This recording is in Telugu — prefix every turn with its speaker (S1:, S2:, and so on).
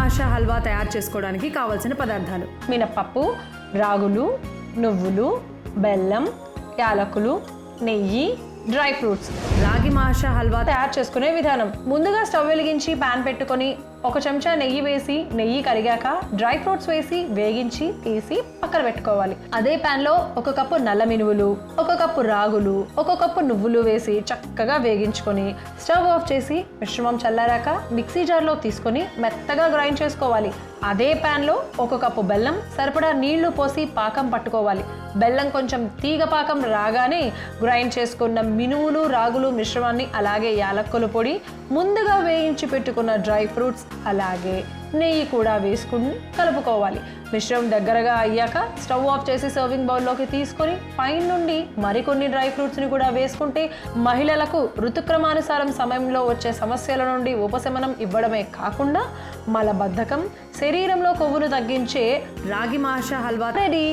S1: మహాశా హల్వా తయారు చేసుకోవడానికి కావలసిన పదార్థాలు:
S2: మినప్పప్పు, రాగులు, నువ్వులు, బెల్లం, యాలకులు, నెయ్యి, డ్రై ఫ్రూట్స్.
S1: రాగి మహాశా హల్వా
S2: తయారు చేసుకునే విధానం: ముందుగా స్టవ్ వెలిగించి ప్యాన్ పెట్టుకొని 1 చెంచా నెయ్యి వేసి, నెయ్యి కరిగాక డ్రై ఫ్రూట్స్ వేసి వేగించి తీసి పక్కన పెట్టుకోవాలి. అదే ప్యాన్ లో 1 కప్పు నల్ల మినువులు, 1 కప్పు రాగులు, 1 కప్పు నువ్వులు వేసి చక్కగా వేగించుకొని స్టవ్ ఆఫ్ చేసి మిశ్రమం చల్లారాక మిక్సీ జార్లో తీసుకొని మెత్తగా గ్రైండ్ చేసుకోవాలి. అదే ప్యాన్ లో 1 కప్పు బెల్లం, సరిపడా నీళ్లు పోసి పాకం పట్టుకోవాలి. బెల్లం కొంచెం తీగ పాకం రాగానే గ్రైండ్ చేసుకున్న మినువులు, రాగులు మిశ్రమాన్ని, అలాగే యాలక్కుల పొడి, ముందుగా వేయించి పెట్టుకున్న డ్రై ఫ్రూట్స్, అలాగే నెయ్యి కూడా వేసుకుని కలుపుకోవాలి. మిశ్రమం దగ్గరగా అయ్యాక స్టవ్ ఆఫ్ చేసి సర్వింగ్ బౌల్లోకి తీసుకొని పైన నుండి మరికొన్ని డ్రై ఫ్రూట్స్ని కూడా వేసుకుంటే మహిళలకు ఋతుక్రమానుసారం సమయంలో వచ్చే సమస్యల నుండి ఉపశమనం ఇవ్వడమే కాకుండా మలబద్ధకం, శరీరంలో కొవ్వును తగ్గించే
S1: రాగి మహాశా హల్వా
S2: రెడీ.